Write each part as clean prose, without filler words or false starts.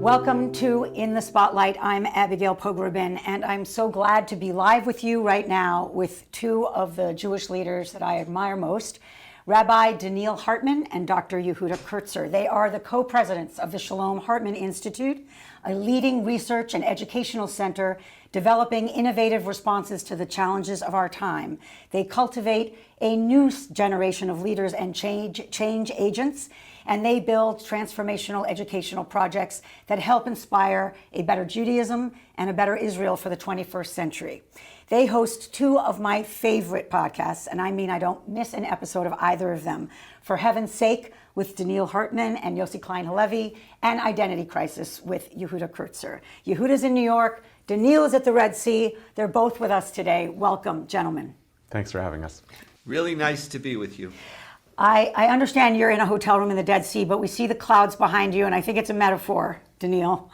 Welcome to In the Spotlight. I'm Abigail Pogrebin, and I'm so glad to be live with you right now with two of the Jewish leaders that I admire most, Rabbi Donniel Hartman and Dr. Yehuda Kurtzer. They are the co-presidents of the Shalom Hartman Institute, a leading research and educational center developing innovative responses to the challenges of our time. They cultivate a new generation of leaders and change agents, and they build transformational educational projects that help inspire a better Judaism and a better Israel for the 21st century. They host two of my favorite podcasts, and I mean I don't miss an episode of either of them. For Heaven's Sake with Donniel Hartman and Yossi Klein Halevi, and Identity Crisis with Yehuda Kurtzer. Yehuda's in New York, Donniel is at the Red Sea. They're both with us today. Welcome, gentlemen. Thanks for having us. Really nice to be with you. I understand you're in a hotel room in the Dead Sea, but we see the clouds behind you, and I think it's a metaphor, Donniel,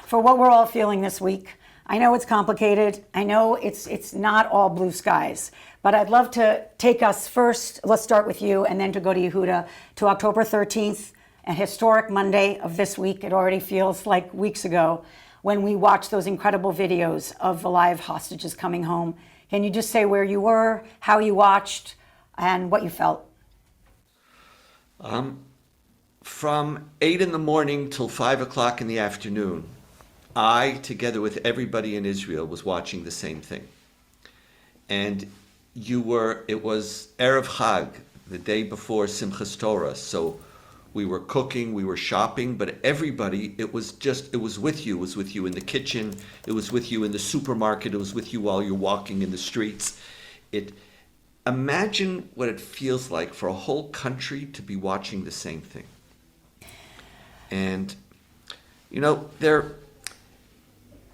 for what we're all feeling this week. I know it's complicated. I know it's not all blue skies, but I'd love to take us first, let's start with you, and then to go to Yehuda, to October 13th, a historic Monday of this week. It already feels like weeks ago when we watched those incredible videos of the live hostages coming home. Can you just say where you were, how you watched, and what you felt? From 8 in the morning till 5 o'clock in the afternoon, I, together with everybody in Israel, was watching the same thing. And it was Erev Chag, the day before Simchas Torah. So we were cooking, we were shopping, but everybody, it was with you. It was with you in the kitchen, it was with you in the supermarket, it was with you while you're walking in the streets. Imagine what it feels like for a whole country to be watching the same thing. And,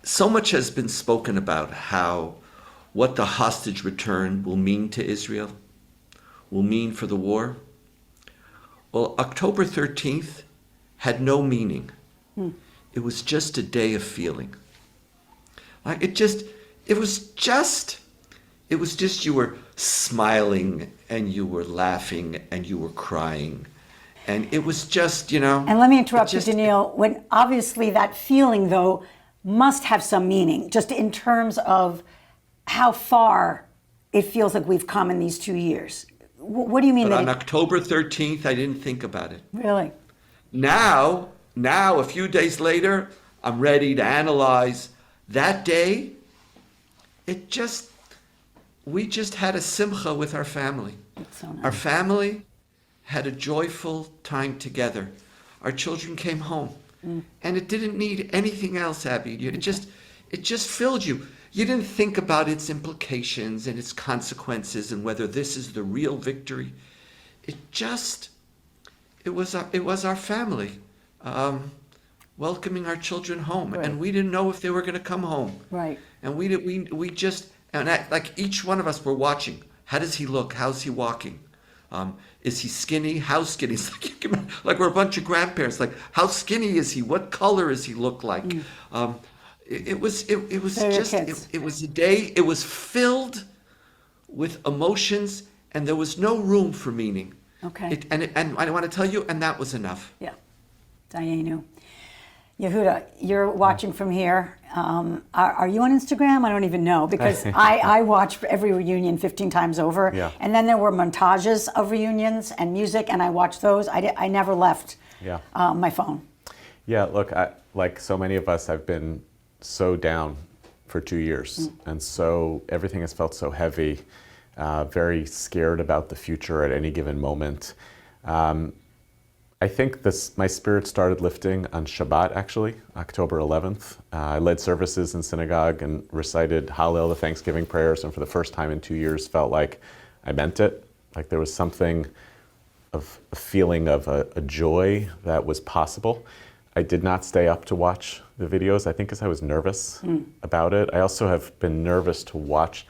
so much has been spoken about what the hostage return will mean to Israel, will mean for the war. Well, October 13th had no meaning. It was just a day of feeling. It was just you were smiling and you were laughing and you were crying. And it was just, And let me interrupt you, Donniel. When obviously that feeling, though, must have some meaning, just in terms of how far it feels like we've come in these 2 years. What do you mean? But on October 13th, I didn't think about it. Really? Now, a few days later, I'm ready to analyze that day. We just had a simcha with our family. That's so nice. Our family had a joyful time together. Our children came home. And it didn't need anything else, Abby. It just filled you. You didn't think about its implications and its consequences and whether this is the real victory. It was our family welcoming our children home, right. And we didn't know if they were going to come home. Right. And like each one of us were watching. How does he look? How's he walking? Is he skinny? How skinny? It's like we're a bunch of grandparents. Like, how skinny is he? What color does he look like? It was a day. It was filled with emotions, and there was no room for meaning. Okay. And I want to tell you, and that was enough. Yeah. Dayenu. Yehuda, you're watching from here. Are you on Instagram? I don't even know, because I watch every reunion 15 times over. Yeah. And then there were montages of reunions and music, and I watched those. I never left my phone. Yeah, look, like so many of us, I've been so down for 2 years. And so everything has felt so heavy, very scared about the future at any given moment. I think my spirit started lifting on Shabbat, actually, October 11th. I led services in synagogue and recited Hallel, the Thanksgiving prayers, and for the first time in 2 years felt like I meant it. Like there was something of a feeling of a joy that was possible. I did not stay up to watch the videos, I think because I was nervous about it. I also have been nervous to watch.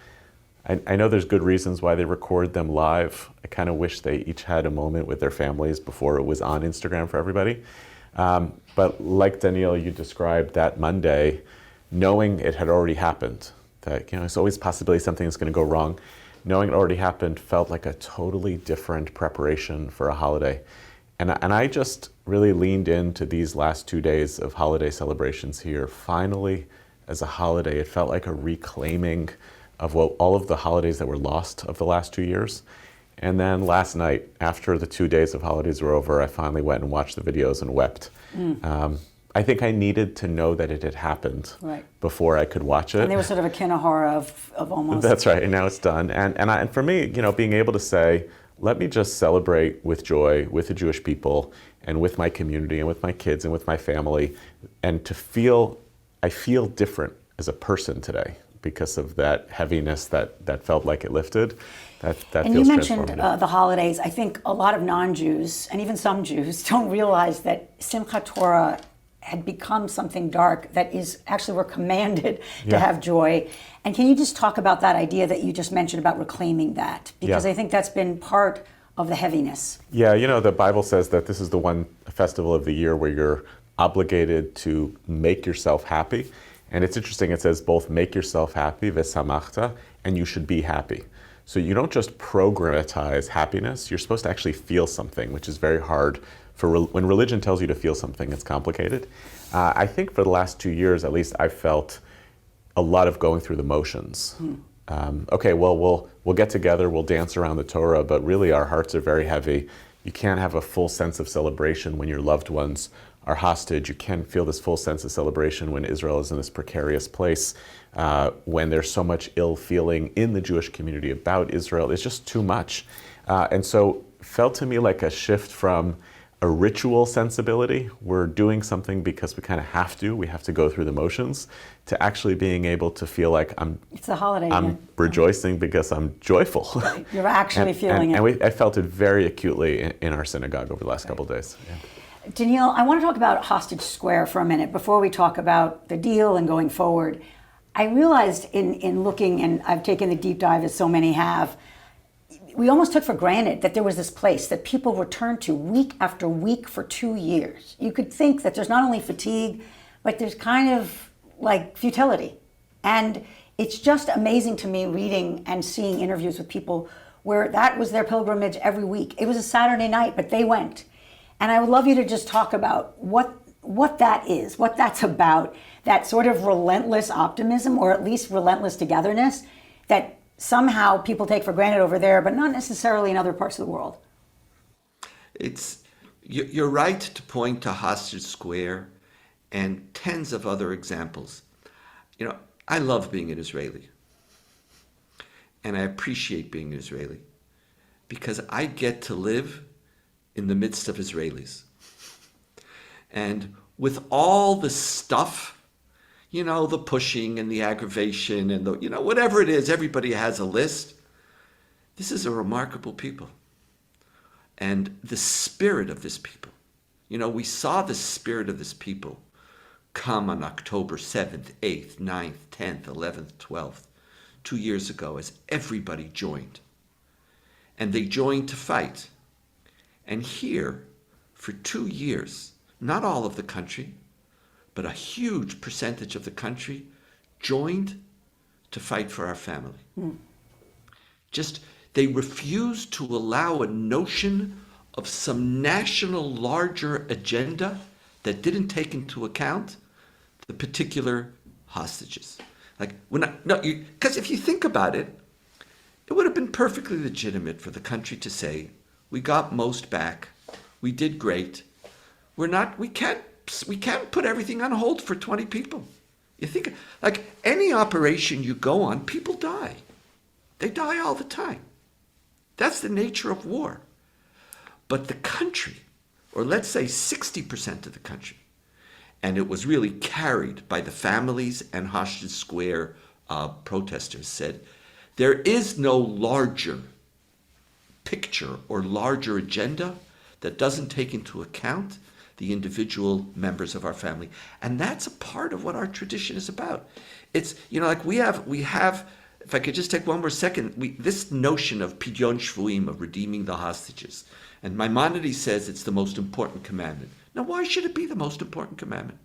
I know there's good reasons why they record them live. I kind of wish they each had a moment with their families before it was on Instagram for everybody. But like Donniel, you described that Monday, knowing it had already happened, that it's always a possibility something is going to go wrong. Knowing it already happened felt like a totally different preparation for a holiday. And I just really leaned into these last 2 days of holiday celebrations here. Finally, as a holiday, it felt like a reclaiming of all of the holidays that were lost of the last 2 years. And then last night, after the 2 days of holidays were over, I finally went and watched the videos and wept. I think I needed to know that it had happened before I could watch it. And there was sort of a kinehora of almost. That's right, and now it's done. And for me, being able to say, let me just celebrate with joy with the Jewish people and with my community and with my kids and with my family, and I feel different as a person today because of that heaviness that felt like it lifted. That and feels you mentioned transformative. the holidays. I think a lot of non-Jews, and even some Jews, don't realize that Simchat Torah had become something dark that is actually we're commanded to have joy. And can you just talk about that idea that you just mentioned about reclaiming that? Because I think that's been part of the heaviness. Yeah, the Bible says that this is the one festival of the year where you're obligated to make yourself happy. And it's interesting, it says both make yourself happy, v'samachta, and you should be happy. So you don't just programatize happiness, you're supposed to actually feel something, which is very hard. When religion tells you to feel something, it's complicated. I think for the last 2 years, at least, I felt a lot of going through the motions. Okay, well, we'll get together, we'll dance around the Torah, but really our hearts are very heavy. You can't have a full sense of celebration when your loved ones are hostage. You can't feel this full sense of celebration when Israel is in this precarious place, when there's so much ill feeling in the Jewish community about Israel. It's just too much. And so it felt to me like a shift from a ritual sensibility, we're doing something because we kind of have to, we have to go through the motions, to actually being able to feel like it's a holiday. I'm rejoicing because I'm joyful. Right. You're actually feeling it. And I felt it very acutely in our synagogue over the last couple of days. Yeah. Donniel, I want to talk about Hostage Square for a minute before we talk about the deal and going forward. I realized in looking, and I've taken the deep dive as so many have, we almost took for granted that there was this place that people returned to week after week for 2 years. You could think that there's not only fatigue, but there's kind of like futility. And it's just amazing to me reading and seeing interviews with people where that was their pilgrimage every week. It was a Saturday night, but they went. And I would love you to just talk about what that is, what that's about, that sort of relentless optimism, or at least relentless togetherness that somehow people take for granted over there, but not necessarily in other parts of the world. You're right to point to Hostage Square and tens of other examples. I love being an Israeli. And I appreciate being an Israeli because I get to live in the midst of Israelis. And with all the stuff, the pushing and the aggravation and whatever it is, everybody has a list. This is a remarkable people. And the spirit of this people, we saw the spirit of this people come on October 7th, 8th, 9th, 10th, 11th, 12th, 2 years ago as everybody joined. And they joined to fight. And here, for 2 years, not all of the country, but a huge percentage of the country joined to fight for our family. They refused to allow a notion of some national larger agenda that didn't take into account the particular hostages. Because if you think about it, it would have been perfectly legitimate for the country to say, we got most back, we did great, we can't put everything on hold for 20 people. You think, like any operation you go on, people die. They die all the time. That's the nature of war. But the country, or let's say 60% of the country, and it was really carried by the families and Hostage Square protesters, said, there is no larger picture or larger agenda that doesn't take into account the individual members of our family. And that's a part of what our tradition is about. It's, we have, if I could just take one more second, this notion of Pidyon Shvuim, of redeeming the hostages. And Maimonides says it's the most important commandment. Now, why should it be the most important commandment?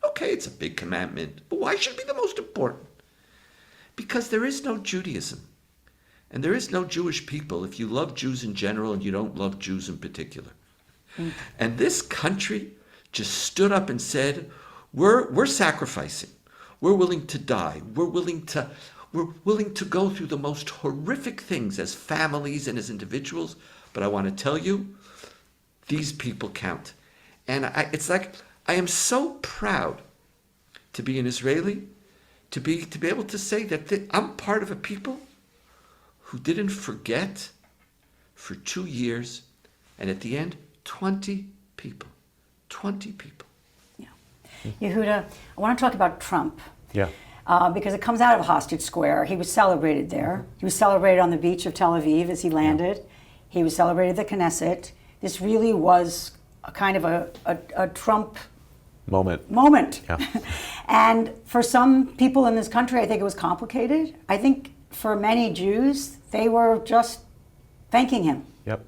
Okay, it's a big commandment, but why should it be the most important? Because there is no Judaism. And there is no Jewish people if you love Jews in general and you don't love Jews in particular. And this country just stood up and said, we're sacrificing. We're willing to die. We're willing to go through the most horrific things as families and as individuals. But I want to tell you, these people count. And it's like, I am so proud to be an Israeli, to be able to say that I'm part of a people who didn't forget for 2 years, and at the end, 20 people. 20 people. Yeah. Yehuda, I want to talk about Trump. Yeah. Because it comes out of Hostage Square. He was celebrated there. He was celebrated on the beach of Tel Aviv as he landed. Yeah. He was celebrated at the Knesset. This really was a kind of a Trump moment. Yeah. And for some people in this country, I think it was complicated. I think for many Jews, they were just thanking him. Yep.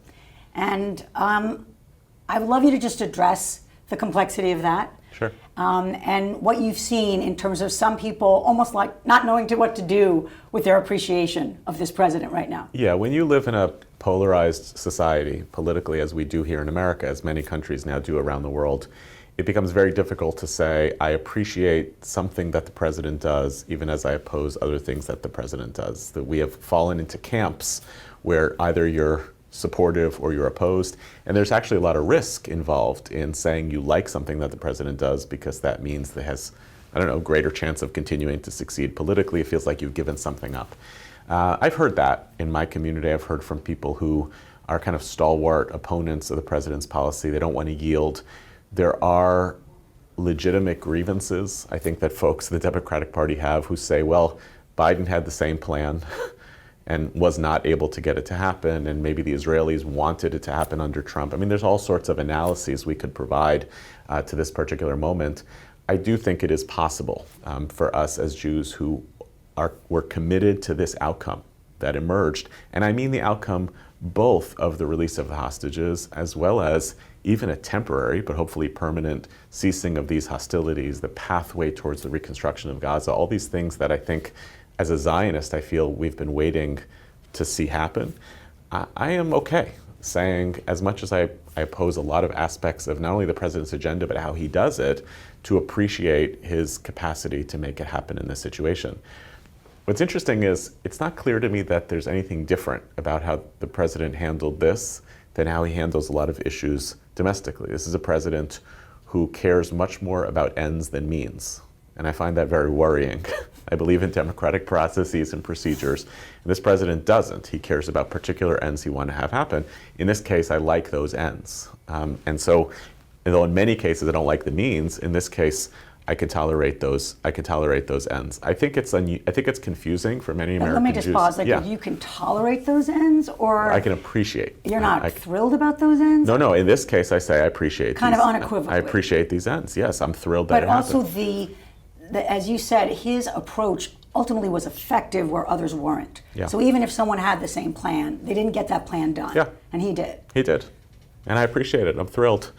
And I would love you to just address the complexity of that. Sure. And what you've seen in terms of some people almost like not knowing what to do with their appreciation of this president right now. Yeah, when you live in a polarized society, politically as we do here in America, as many countries now do around the world, it becomes very difficult to say, I appreciate something that the president does, even as I oppose other things that the president does. That we have fallen into camps where either you're supportive or you're opposed, and there's actually a lot of risk involved in saying you like something that the president does, because that means that has, greater chance of continuing to succeed politically. It feels like you've given something up. I've heard that in my community. I've heard from people who are kind of stalwart opponents of the president's policy. They don't want to yield. There are legitimate grievances, I think, that folks in the Democratic Party have who say, well, Biden had the same plan and was not able to get it to happen, and maybe the Israelis wanted it to happen under Trump. I mean, there's all sorts of analyses we could provide to this particular moment. I do think it is possible for us as Jews who were committed to this outcome that emerged, and I mean the outcome both of the release of the hostages as well as even a temporary but hopefully permanent ceasing of these hostilities, the pathway towards the reconstruction of Gaza, all these things that I think as a Zionist I feel we've been waiting to see happen. I am okay saying, as much as I oppose a lot of aspects of not only the president's agenda but how he does it, to appreciate his capacity to make it happen in this situation. What's interesting is it's not clear to me that there's anything different about how the president handled this than how he handles a lot of issues domestically. This is a president who cares much more about ends than means, and I find that very worrying. I believe in democratic processes and procedures, and this president doesn't. He cares about particular ends he wants to have happen. In this case, I like those ends. And so, though in many cases I don't like the means, in this case, I can tolerate those ends. I think it's confusing for many American Jews. Let me just pause. You can tolerate those ends, or I can appreciate. You're not thrilled about those ends? No. In this case, I say I appreciate. Kind of unequivocally. I appreciate these ends. Yes, I'm thrilled that it happened. But also as you said, his approach ultimately was effective where others weren't. Yeah. So even if someone had the same plan, they didn't get that plan done. Yeah. And he did. He did, and I appreciate it. I'm thrilled.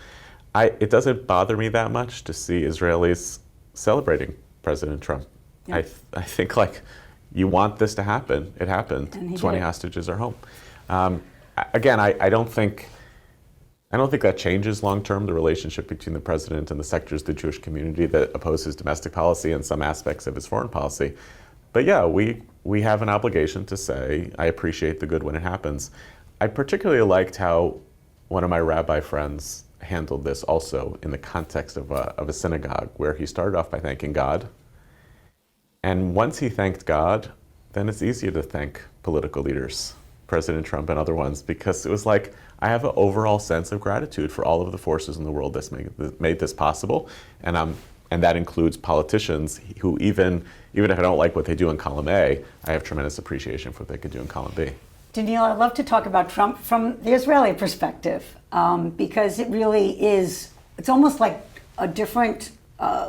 It doesn't bother me that much to see Israelis celebrating President Trump. Yeah. I think you want this to happen. It happened. 20 hostages are home. Again, I don't think that changes long term the relationship between the president and the sectors of the Jewish community that oppose his domestic policy and some aspects of his foreign policy. But yeah, we have an obligation to say I appreciate the good when it happens. I particularly liked how one of my rabbi friends handled this also in the context of a synagogue, where he started off by thanking God. And once he thanked God, then it's easier to thank political leaders, President Trump and other ones, because it was like, I have an overall sense of gratitude for all of the forces in the world that made this possible. And that includes politicians who even if I don't like what they do in column A, I have tremendous appreciation for what they could do in column B. Donniel, I'd love to talk about Trump from the Israeli perspective, because it really is, it's almost like a different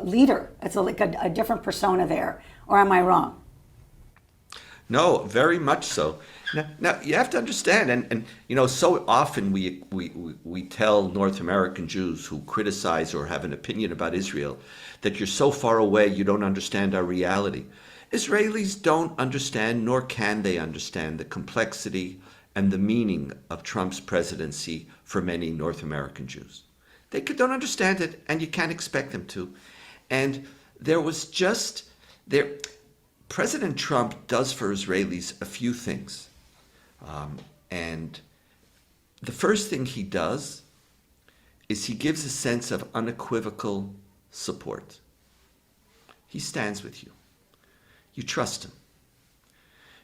leader. It's like a different persona there. Or am I wrong? No, very much so. Now you have to understand, and so often we tell North American Jews who criticize or have an opinion about Israel that you're so far away you don't understand our reality. Israelis don't understand, nor can they understand, the complexity and the meaning of Trump's presidency for many North American Jews. They don't understand it, and you can't expect them to. And there was just there. President Trump does for Israelis a few things, and the first thing he does is he gives a sense of unequivocal support. He stands with you. You trust him.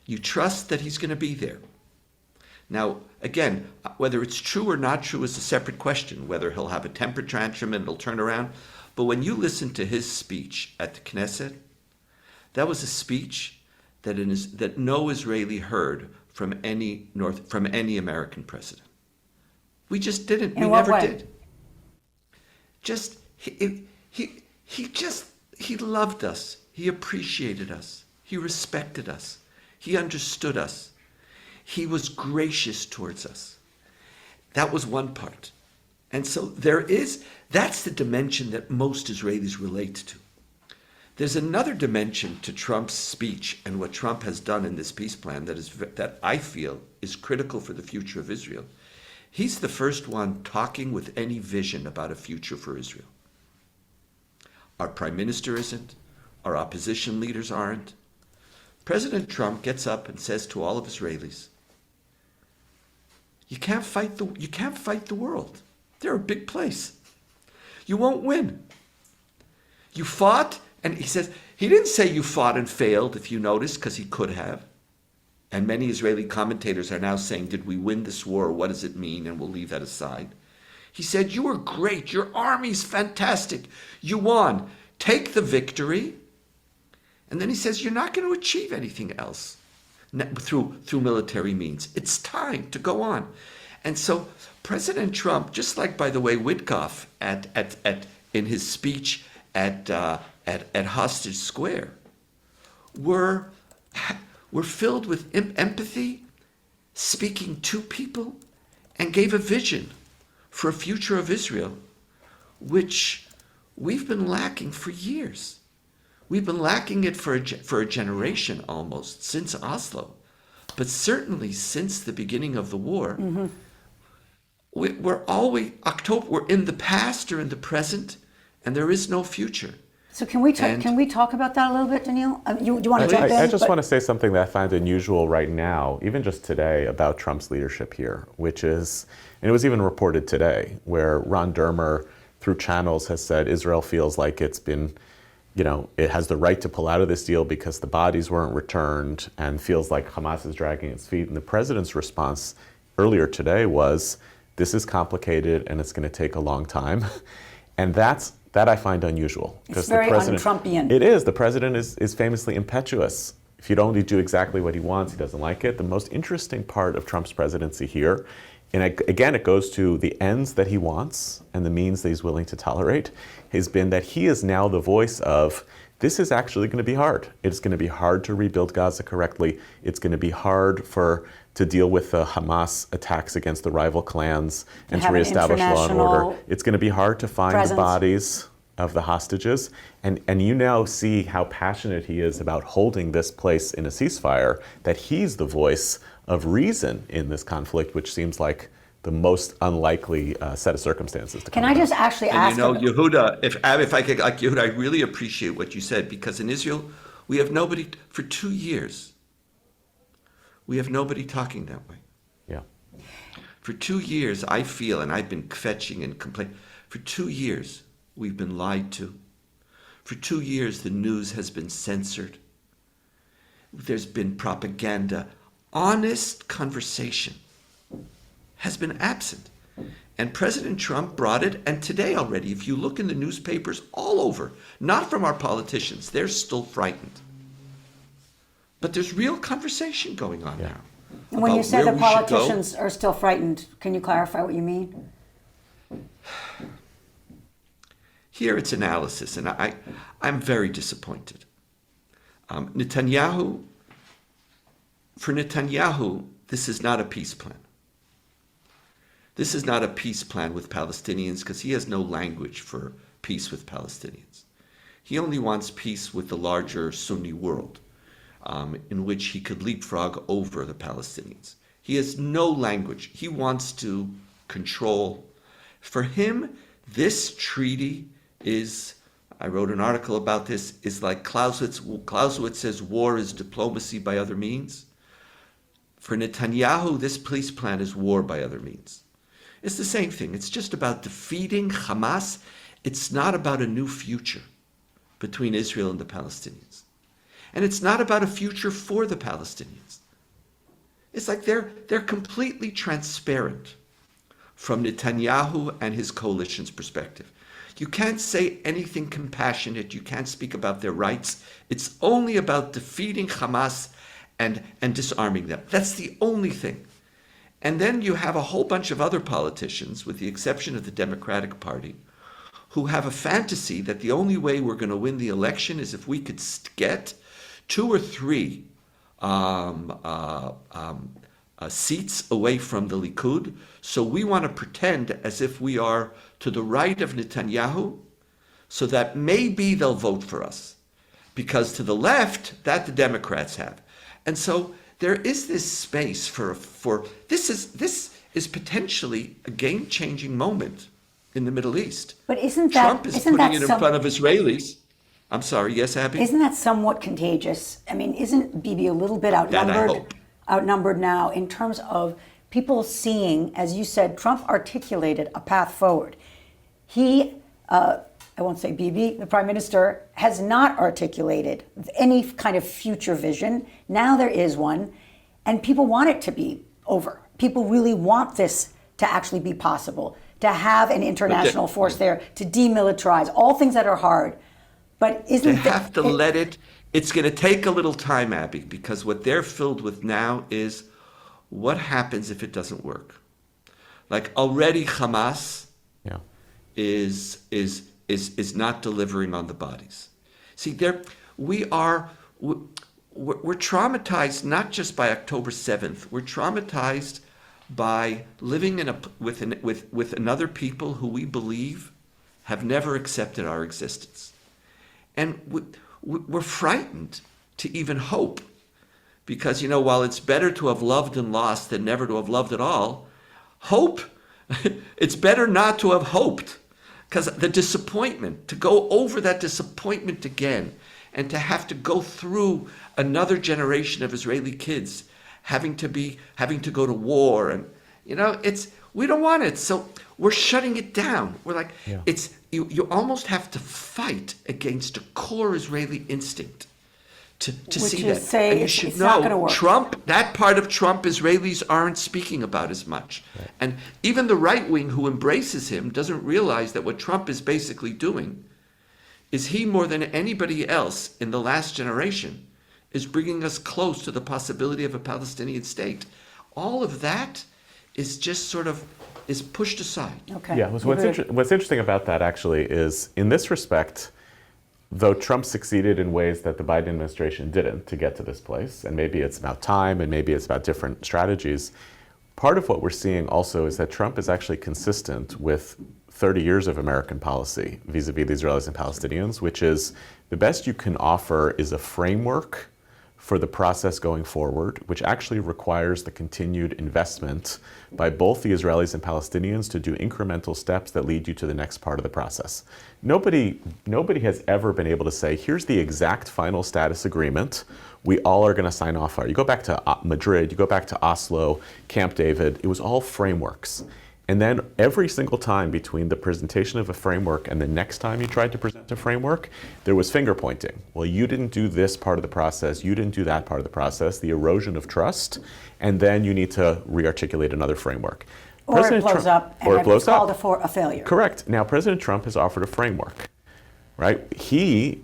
You trust that he's going to be there. Now, again, whether it's true or not true is a separate question, whether he'll have a temper tantrum and it'll turn around. But when you listen to his speech at the Knesset, that was a speech that no Israeli heard from any American president. We just didn't. We never did. Just he loved us. He appreciated us. He respected us. He understood us. He was gracious towards us. That was one part. And so that's the dimension that most Israelis relate to. There's another dimension to Trump's speech and what Trump has done in this peace plan that I feel is critical for the future of Israel. He's the first one talking with any vision about a future for Israel. Our prime minister isn't. Our opposition leaders aren't. President Trump gets up and says to all of Israelis, you can't fight the world. They're a big place. You won't win. You fought, and he didn't say you fought and failed, if you notice, because he could have. And many Israeli commentators are now saying, did we win this war? What does it mean? And we'll leave that aside. He said, you were great. Your army's fantastic. You won. Take the victory. And then he says, you're not going to achieve anything else through military means. It's time to go on. And so President Trump, just like, by the way, Witkoff in his speech at Hostage Square, were filled with empathy, speaking to people, and gave a vision for a future of Israel, which we've been lacking for years. We've been lacking it for a generation almost, since Oslo, but certainly since the beginning of the war. Mm-hmm. We're in the past or in the present, and there is no future. So can we talk about that a little bit, Donniel? Do you want to jump in? I just want to say something that I find unusual right now, even just today, about Trump's leadership here, which is, and it was even reported today, where Ron Dermer, through channels, has said Israel feels like it's been, it has the right to pull out of this deal because the bodies weren't returned, and feels like Hamas is dragging its feet. And the president's response earlier today was, this is complicated and it's going to take a long time. And that I find unusual. It's very un-Trumpian. It is. The president is famously impetuous. If you don't do exactly what he wants, he doesn't like it. The most interesting part of Trump's presidency here, and again, it goes to the ends that he wants and the means that he's willing to tolerate, has been that he is now the voice of, this is actually going to be hard. It's going to be hard to rebuild Gaza correctly. It's going to be hard to deal with the Hamas attacks against the rival clans and to reestablish law and order. It's going to be hard to find the bodies of the hostages. And you now see how passionate he is about holding this place in a ceasefire, that he's the voice of reason in this conflict, which seems like the most unlikely set of circumstances to come. Can I just actually ask? Yehuda, if I could, like Yehuda, I really appreciate what you said, because in Israel, we have nobody, for 2 years, we have nobody talking that way. Yeah. For 2 years, I feel, and I've been kvetching and complaining, for 2 years, we've been lied to. For 2 years, the news has been censored. There's been propaganda. Honest conversation has been absent. And President Trump brought it, and today already, if you look in the newspapers all over, not from our politicians, they're still frightened. But there's real conversation going on now. And when you say the politicians are still frightened, can you clarify what you mean? Here it's analysis, and I'm very disappointed. For Netanyahu, this is not a peace plan. This is not a peace plan with Palestinians, because he has no language for peace with Palestinians. He only wants peace with the larger Sunni world, in which he could leapfrog over the Palestinians. He has no language. He wants to control. For him, this treaty is, I wrote an article about this, is like Clausewitz. Clausewitz says war is diplomacy by other means. For Netanyahu, this peace plan is war by other means. It's the same thing. It's just about defeating Hamas. It's not about a new future between Israel and the Palestinians. And it's not about a future for the Palestinians. It's like they're completely transparent from Netanyahu and his coalition's perspective. You can't say anything compassionate. You can't speak about their rights. It's only about defeating Hamas and disarming them. That's the only thing. And then you have a whole bunch of other politicians, with the exception of the Democratic Party, who have a fantasy that the only way we're going to win the election is if we could get 2 or 3 seats away from the Likud. So we want to pretend as if we are to the right of Netanyahu, so that maybe they'll vote for us. Because to the left, that the Democrats have. And so there is this space for this is potentially a game-changing moment in the Middle East. But isn't Trump is putting it in front of Israelis. I'm sorry, yes, Abby? Isn't that somewhat contagious? I mean, isn't Bibi a little bit That I outnumbered? hope. Outnumbered now in terms of people seeing, as you said, Trump articulated a path forward. He, I won't say Bibi, the prime minister, has not articulated any kind of future vision. Now there is one, and people want it to be over. People really want this to actually be possible, to have an international force there, to demilitarize, all things that are hard. But isn't They have to let it. It's going to take a little time, Abby, because what they're filled with now is what happens if it doesn't work. Like already Hamas is not delivering on the bodies. See, we're traumatized not just by October 7th. We're traumatized by living with another people who we believe have never accepted our existence. And we're frightened to even hope, because, while it's better to have loved and lost than never to have loved at all, hope, it's better not to have hoped, because the disappointment, to go over that disappointment again, and to have to go through another generation of Israeli kids having to go to war, and we don't want it, so we're shutting it down. We're like, you almost have to fight against a core Israeli instinct to see that. Say and you should it's not know gonna work. Trump, that part of Trump Israelis aren't speaking about as much. Right. And even the right wing who embraces him doesn't realize that what Trump is basically doing is he, more than anybody else in the last generation, is bringing us close to the possibility of a Palestinian state. All of that is just sort of is pushed aside. Okay. Yeah, what's interesting about that actually is, in this respect, though Trump succeeded in ways that the Biden administration didn't to get to this place, and maybe it's about time and maybe it's about different strategies, part of what we're seeing also is that Trump is actually consistent with 30 years of American policy vis-a-vis the Israelis and Palestinians, which is the best you can offer is a framework for the process going forward, which actually requires the continued investment by both the Israelis and Palestinians to do incremental steps that lead you to the next part of the process. Nobody has ever been able to say, here's the exact final status agreement we all are going to sign off on. You go back to Madrid, you go back to Oslo, Camp David, it was all frameworks. And then every single time between the presentation of a framework and the next time you tried to present a framework, there was finger pointing. Well, you didn't do this part of the process, you didn't do that part of the process, the erosion of trust, and then you need to re-articulate another framework. Or President it blows up and it's called a failure. Correct. Now, President Trump has offered a framework, right? He,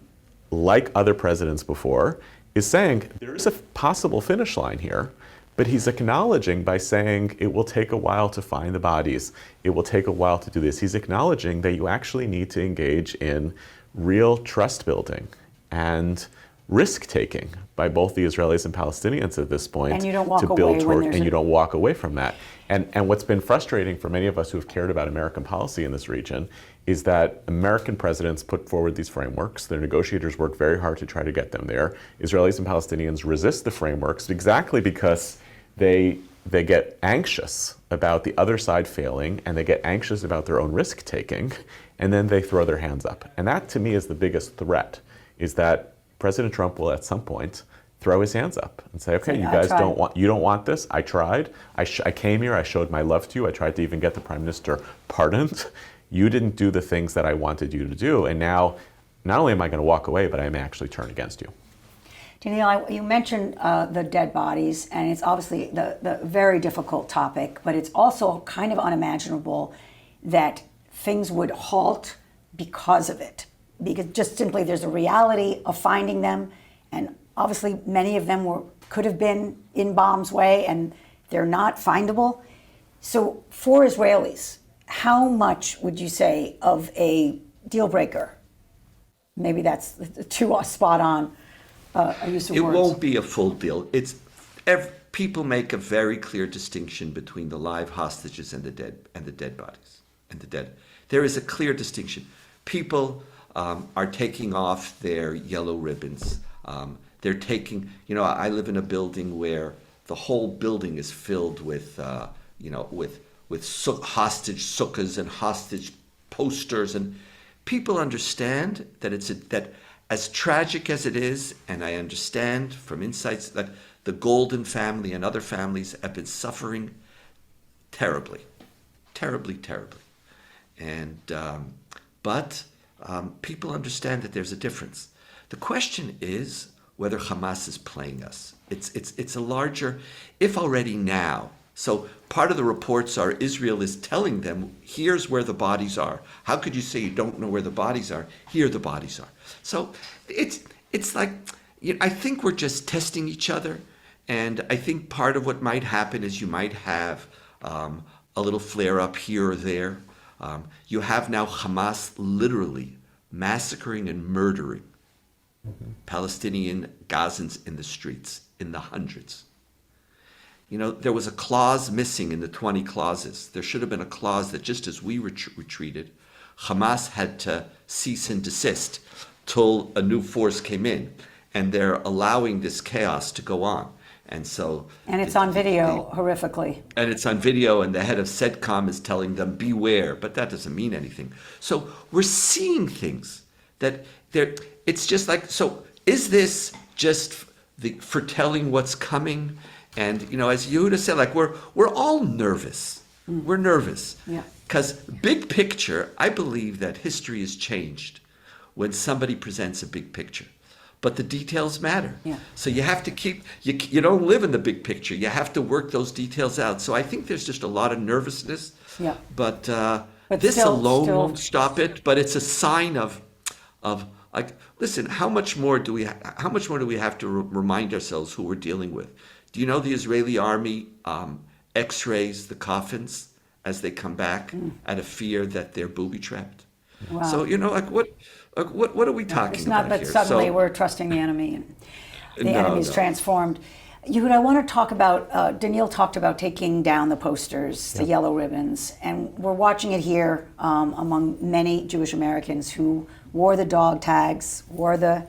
like other presidents before, is saying there is a possible finish line here. But he's acknowledging by saying it will take a while to find the bodies. It will take a while to do this. He's acknowledging that you actually need to engage in real trust building and risk taking by both the Israelis and Palestinians at this point and you don't walk to build away toward, and you don't walk away from that. And what's been frustrating for many of us who have cared about American policy in this region is that American presidents put forward these frameworks. Their negotiators work very hard to try to get them there. Israelis and Palestinians resist the frameworks exactly because they they get anxious about the other side failing, and they get anxious about their own risk taking, and then they throw their hands up. And that, to me, is the biggest threat, is that President Trump will at some point throw his hands up and say, okay, you guys don't want this. I tried. I came here. I showed my love to you. I tried to even get the prime minister pardoned. You didn't do the things that I wanted you to do. And now, not only am I going to walk away, but I may actually turn against you. Donniel, you mentioned the dead bodies, and it's obviously the very difficult topic, but it's also kind of unimaginable that things would halt because of it. Because just simply there's a reality of finding them, and obviously many of them could have been in bomb's way, and they're not findable. So for Israelis, how much would you say of a deal breaker? Maybe that's too spot on. Use of it words. won't be a full deal. People make a very clear distinction between the live hostages and the dead bodies and the dead. There is a clear distinction. People are taking off their yellow ribbons. They're taking. I live in a building where the whole building is filled with hostage sukkahs and hostage posters, and people understand that that as tragic as it is, and I understand from insights that the Golden family and other families have been suffering terribly, terribly, terribly. And but people understand that there's a difference. The question is whether Hamas is playing us. It's a larger, if already now. So part of the reports are Israel is telling them, here's where the bodies are. How could you say you don't know where the bodies are? Here the bodies are. So it's like, I think we're just testing each other. And I think part of what might happen is you might have a little flare up here or there. You have now Hamas literally massacring and murdering Palestinian Gazans in the streets in the hundreds. There was a clause missing in the 20 clauses. There should have been a clause that just as we retreated, Hamas had to cease and desist till a new force came in. And they're allowing this chaos to go on. And so... And it's on video, horrifically. And it's on video, and the head of CENTCOM is telling them, beware. But that doesn't mean anything. So we're seeing things that it's just like, so is this just foretelling what's coming? And, as Yehuda said, like, we're all nervous. We're nervous. Yeah. Because big picture, I believe that history is changed when somebody presents a big picture. But the details matter. Yeah. So you have to keep, you don't live in the big picture. You have to work those details out. So I think there's just a lot of nervousness. Yeah. But this still, alone won't stop it. But it's a sign of like, listen, how much more do we have to remind ourselves who we're dealing with? Do you know the Israeli army X-rays the coffins as they come back out of fear that they're booby-trapped? Wow. So, like what are we talking about here? It's not that suddenly we're trusting the enemy and the enemy's transformed. Yehuda, I want to talk about, Donniel talked about taking down the posters, the yellow ribbons, and we're watching it here among many Jewish Americans who wore the dog tags, wore the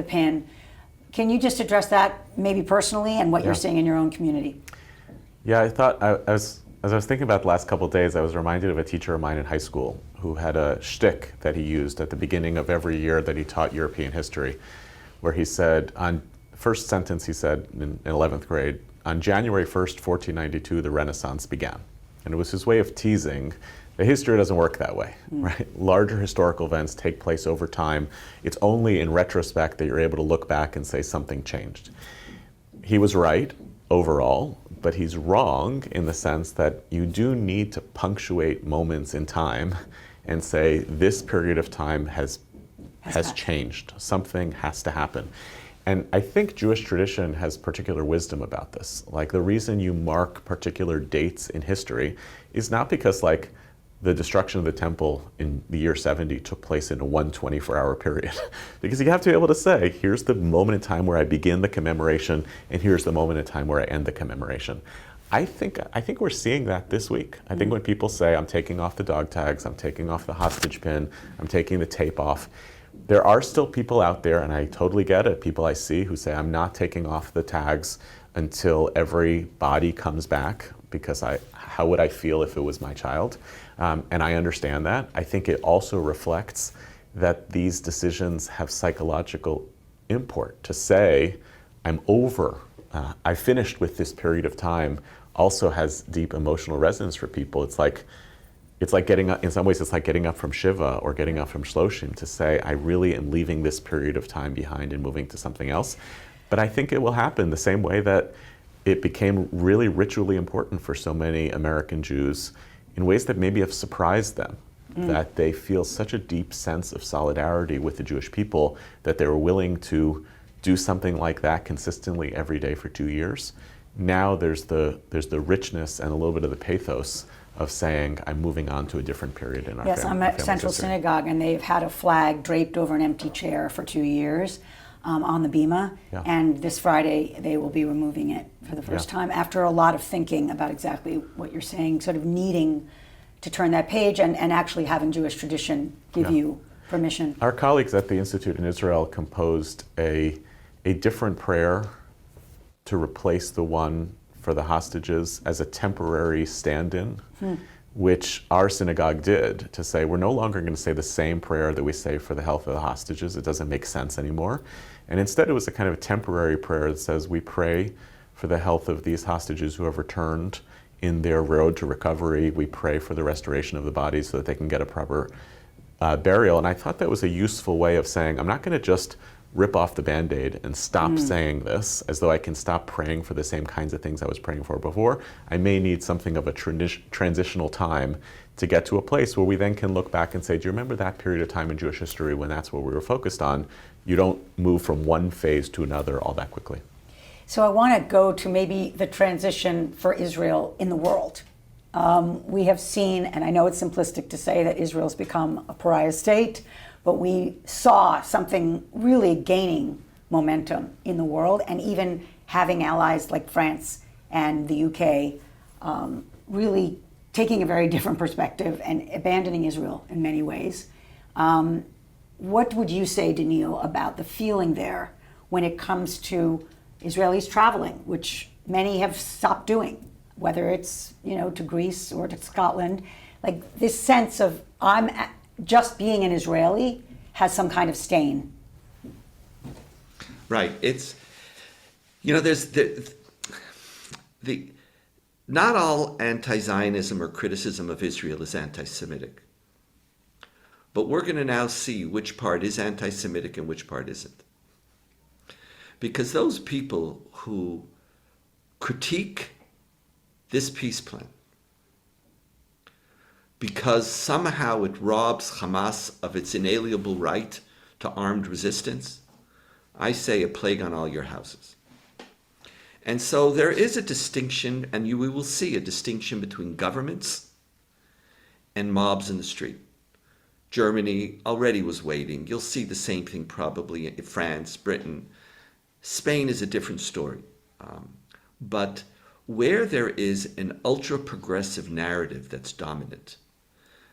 pin. Can you just address that maybe personally and what you're seeing in your own community? Yeah, I thought, as I was thinking about the last couple of days, I was reminded of a teacher of mine in high school who had a shtick that he used at the beginning of every year that he taught European history, where he said, on first sentence he said in 11th grade, on January 1st, 1492, the Renaissance began. And it was his way of teasing that history doesn't work that way, right? Larger historical events take place over time. It's only in retrospect that you're able to look back and say something changed. He was right overall, but he's wrong in the sense that you do need to punctuate moments in time and say this period of time has changed. Something has to happen. And I think Jewish tradition has particular wisdom about this. Like, the reason you mark particular dates in history is not because, like, the destruction of the temple in the year 70 took place in a 124-hour period. Because you have to be able to say, here's the moment in time where I begin the commemoration, and here's the moment in time where I end the commemoration. I think we're seeing that this week. I think when people say, I'm taking off the dog tags, I'm taking off the hostage pin, I'm taking the tape off, there are still people out there, and I totally get it, people I see who say, I'm not taking off the tags until every body comes back, because how would I feel if it was my child? And I understand that. I think it also reflects that these decisions have psychological import. To say, I'm over, I finished with this period of time, also has deep emotional resonance for people. It's like getting up, in some ways it's like getting up from Shiva or getting up from Shloshim, to say, I really am leaving this period of time behind and moving to something else. But I think it will happen the same way that it became really ritually important for so many American Jews, in ways that maybe have surprised them, that they feel such a deep sense of solidarity with the Jewish people that they were willing to do something like that consistently every day for 2 years. Now there's the richness and a little bit of the pathos of saying, I'm moving on to a different period in our Yes, I'm at Central Synagogue, and they've had a flag draped over an empty chair for 2 years on the bima, Yeah. and this Friday they will be removing it for the first time after a lot of thinking about exactly what you're saying, sort of needing to turn that page and actually having Jewish tradition give you permission. Our colleagues at the Institute in Israel composed a different prayer to replace the one for the hostages as a temporary stand-in, which our synagogue did, to say we're no longer going to say the same prayer that we say for the health of the hostages. It doesn't make sense anymore. And instead it was a kind of a temporary prayer that says we pray for the health of these hostages who have returned in their road to recovery. We pray for the restoration of the bodies so that they can get a proper burial. And I thought that was a useful way of saying, I'm not going to just rip off the Band-Aid and stop saying this, as though I can stop praying for the same kinds of things I was praying for before. I may need something of a transitional time to get to a place where we then can look back and say, do you remember that period of time in Jewish history when that's what we were focused on? You don't move from one phase to another all that quickly. So I want to go to maybe the transition for Israel in the world. We have seen, and I know it's simplistic to say that Israel's become a pariah state, but we saw something really gaining momentum in the world, and even having allies like France and the UK really taking a very different perspective and abandoning Israel in many ways. What would you say, Donniel, about the feeling there when it comes to Israelis traveling, which many have stopped doing, whether it's to Greece or to Scotland? Like this sense of just being an Israeli has some kind of stain. Right. It's, there's the not all anti-Zionism or criticism of Israel is anti-Semitic. But we're going to now see which part is anti-Semitic and which part isn't. Because those people who critique this peace plan because somehow it robs Hamas of its inalienable right to armed resistance, I say a plague on all your houses. And so there is a distinction, and we will see a distinction between governments and mobs in the street. Germany already was waiting. You'll see the same thing probably in France, Britain. Spain is a different story. But where there is an ultra-progressive narrative that's dominant,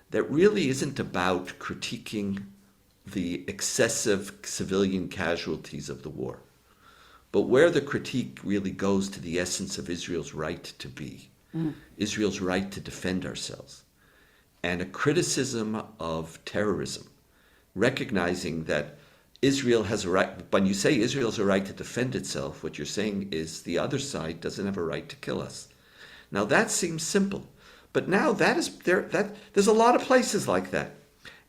that really isn't about critiquing the excessive civilian casualties of the war, but where the critique really goes to the essence of Israel's right to be, Israel's right to defend ourselves, and a criticism of terrorism, recognizing that Israel has a right. When you say Israel has a right to defend itself, what you're saying is the other side doesn't have a right to kill us. Now that seems simple, but now there's a lot of places like that,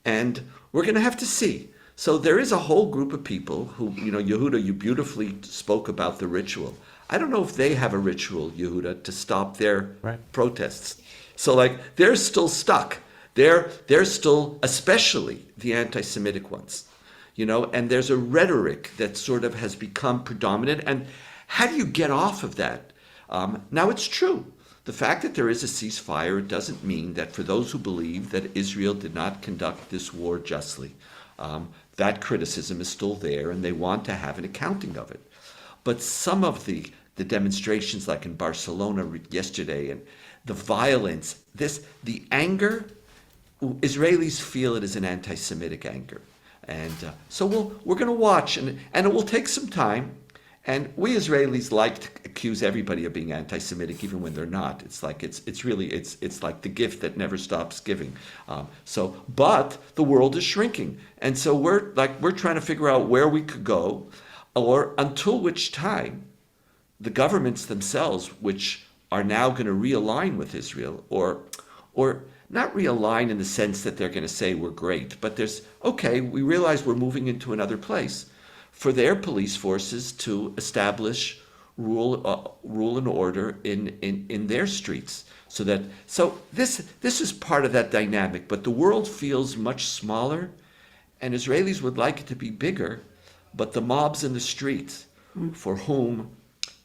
and we're going to have to see. So there is a whole group of people who, Yehuda, you beautifully spoke about the ritual. I don't know if they have a ritual, Yehuda, to stop their protests. So they're still stuck. They're still, especially the anti-Semitic ones. And there's a rhetoric that sort of has become predominant. And how do you get off of that? Now, it's true. The fact that there is a ceasefire doesn't mean that for those who believe that Israel did not conduct this war justly, that criticism is still there, and they want to have an accounting of it. But some of the demonstrations, like in Barcelona yesterday, and the violence, the anger, Israelis feel it as an anti-Semitic anger. And so we're going to watch, and it will take some time. And we Israelis like to accuse everybody of being anti-Semitic, even when they're not. It's like it's like the gift that never stops giving. But the world is shrinking, and so we're trying to figure out where we could go, or until which time the governments themselves, which are now going to realign with Israel, or not realign in the sense that they're going to say we're great, but we realize we're moving into another place, for their police forces to establish rule and order in their streets. So this is part of that dynamic, but the world feels much smaller, and Israelis would like it to be bigger, but the mobs in the streets, for whom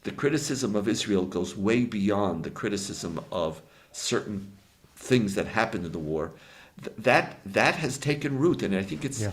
the criticism of Israel goes way beyond the criticism of certain things that happened in the war, that has taken root, and I think it's.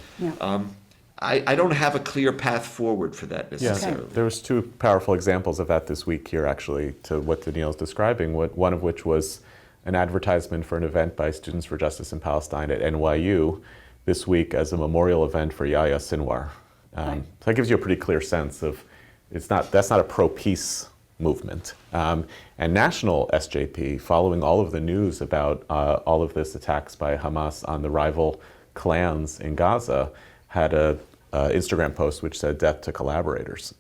I don't have a clear path forward for that necessarily. There was two powerful examples of that this week here, actually, to what Donniel's describing. One of which was an advertisement for an event by Students for Justice in Palestine at NYU this week as a memorial event for Yahya Sinwar. So that gives you a pretty clear sense of that's not a pro-peace movement. And national SJP, following all of the news about all of this attacks by Hamas on the rival clans in Gaza, had a Instagram post which said "Death to collaborators."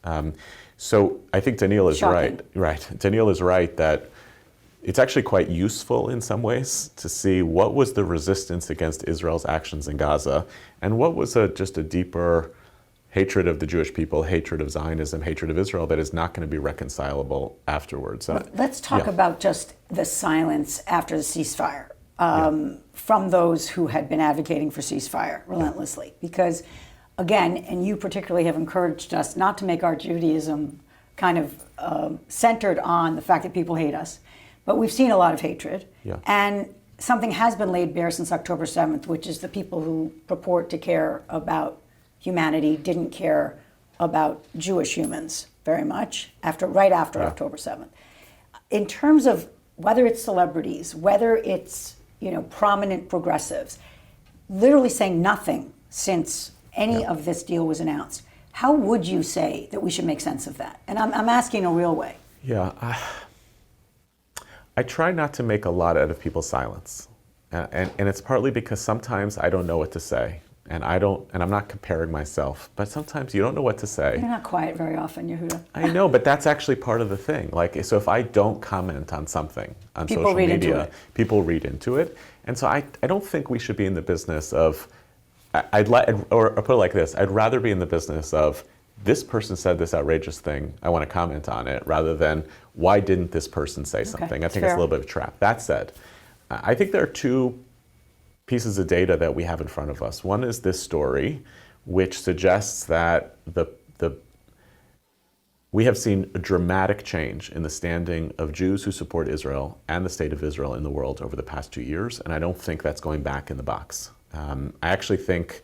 So I think Donniel is Shocking. right. Donniel is right that it's actually quite useful in some ways to see what was the resistance against Israel's actions in Gaza, and what was just a deeper hatred of the Jewish people, hatred of Zionism, hatred of Israel that is not going to be reconcilable afterwards. Let's talk about just the silence after the ceasefire from those who had been advocating for ceasefire relentlessly. Because, again, and you particularly have encouraged us not to make our Judaism kind of centered on the fact that people hate us, but we've seen a lot of hatred. And something has been laid bare since October 7th, which is the people who purport to care about humanity didn't care about Jewish humans very much right after October 7th. In terms of whether it's celebrities, whether it's prominent progressives, literally saying nothing since any of this deal was announced, how would you say that we should make sense of that? And I'm asking a real way. I try not to make a lot out of people's silence, and it's partly because sometimes I don't know what to say. And I'm not comparing myself, but sometimes you don't know what to say. You're not quiet very often, Yehuda. I know, but that's actually part of the thing. So if I don't comment on something on social media, people read into it. And so I don't think we should be in the business of, or put it like this, I'd rather be in the business of, this person said this outrageous thing, I want to comment on it, rather than, why didn't this person say something? I think it's a little bit of a trap. That said, I think there are two pieces of data that we have in front of us. One is this story, which suggests that we have seen a dramatic change in the standing of Jews who support Israel and the state of Israel in the world over the past 2 years, and I don't think that's going back in the box. I actually think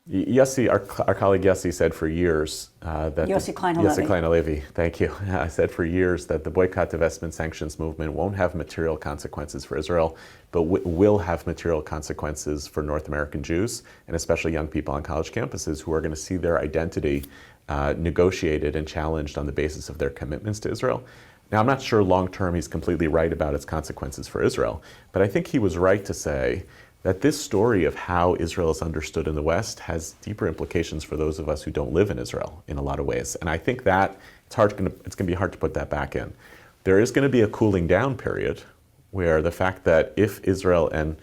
Yossi, our colleague Yossi, said for years that Yossi Klein-Halevi, thank you. I said for years that the boycott, divestment, sanctions movement won't have material consequences for Israel, but will have material consequences for North American Jews, and especially young people on college campuses who are going to see their identity negotiated and challenged on the basis of their commitments to Israel. Now, I'm not sure long term he's completely right about its consequences for Israel, but I think he was right to say that this story of how Israel is understood in the West has deeper implications for those of us who don't live in Israel in a lot of ways. And I think that it's going to be hard to put that back in. There is going to be a cooling down period where the fact that if Israel and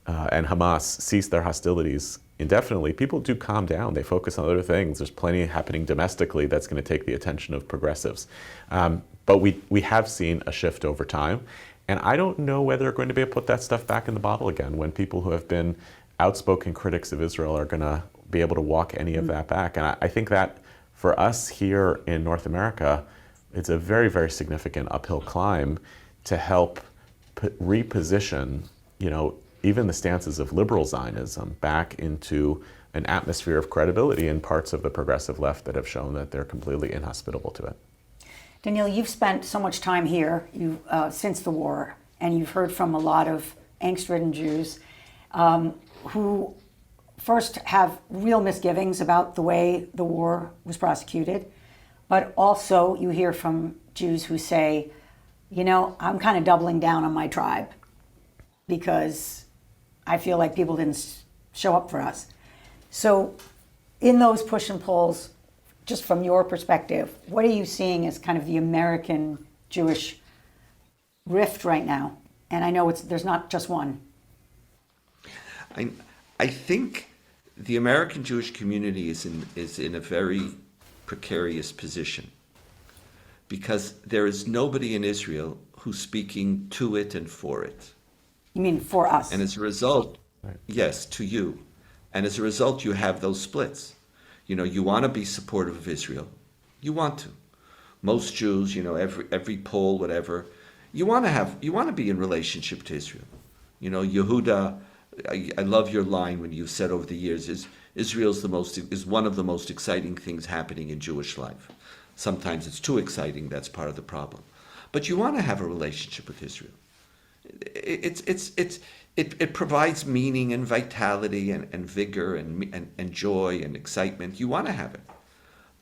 Hamas cease their hostilities indefinitely, people do calm down. They focus on other things. There's plenty happening domestically that's going to take the attention of progressives. But we have seen a shift over time. And I don't know whether they're going to be able to put that stuff back in the bottle again when people who have been outspoken critics of Israel are going to be able to walk any of that back. And I think that for us here in North America, it's a very, very significant uphill climb to help reposition, even the stances of liberal Zionism back into an atmosphere of credibility in parts of the progressive left that have shown that they're completely inhospitable to it. Donniel, you've spent so much time here since the war, and you've heard from a lot of angst-ridden Jews who first have real misgivings about the way the war was prosecuted, but also you hear from Jews who say, I'm kind of doubling down on my tribe because I feel like people didn't show up for us. So in those push and pulls, just from your perspective, what are you seeing as kind of the American Jewish rift right now? And I know there's not just one. I think the American Jewish community is in a very precarious position because there is nobody in Israel who's speaking to it and for it. You mean for us? And as a result, yes, to you. And as a result, you have those splits. You want to be supportive of Israel. You want to. Most Jews, every poll, whatever, you want to be in relationship to Israel. Yehuda, I love your line when you've said over the years, Israel is one of the most exciting things happening in Jewish life. Sometimes it's too exciting, that's part of the problem. But you want to have a relationship with Israel. It provides meaning and vitality and vigor and joy and excitement. You want to have it.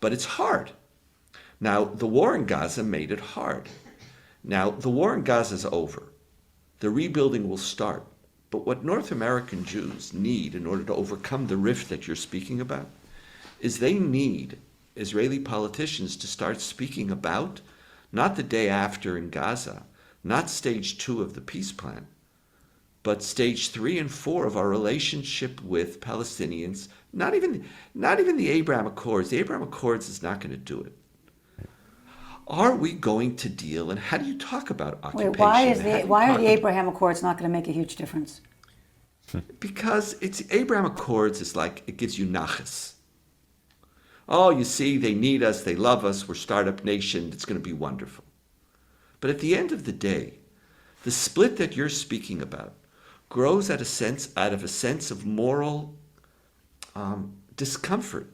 But it's hard. Now, the war in Gaza made it hard. Now, the war in Gaza is over. The rebuilding will start. But what North American Jews need in order to overcome the rift that you're speaking about is they need Israeli politicians to start speaking about, not the day after in Gaza, not stage 2 of the peace plan, but stage 3 and 4 of our relationship with Palestinians, not even the Abraham Accords. The Abraham Accords is not going to do it. Are we going to deal, and how do you talk about occupation? Wait, why are the Abraham Accords not going to make a huge difference? Because Abraham Accords is like, it gives you nachas. Oh, you see, they need us, they love us, we're a startup nation, it's going to be wonderful. But at the end of the day, the split that you're speaking about grows out of a sense of moral discomfort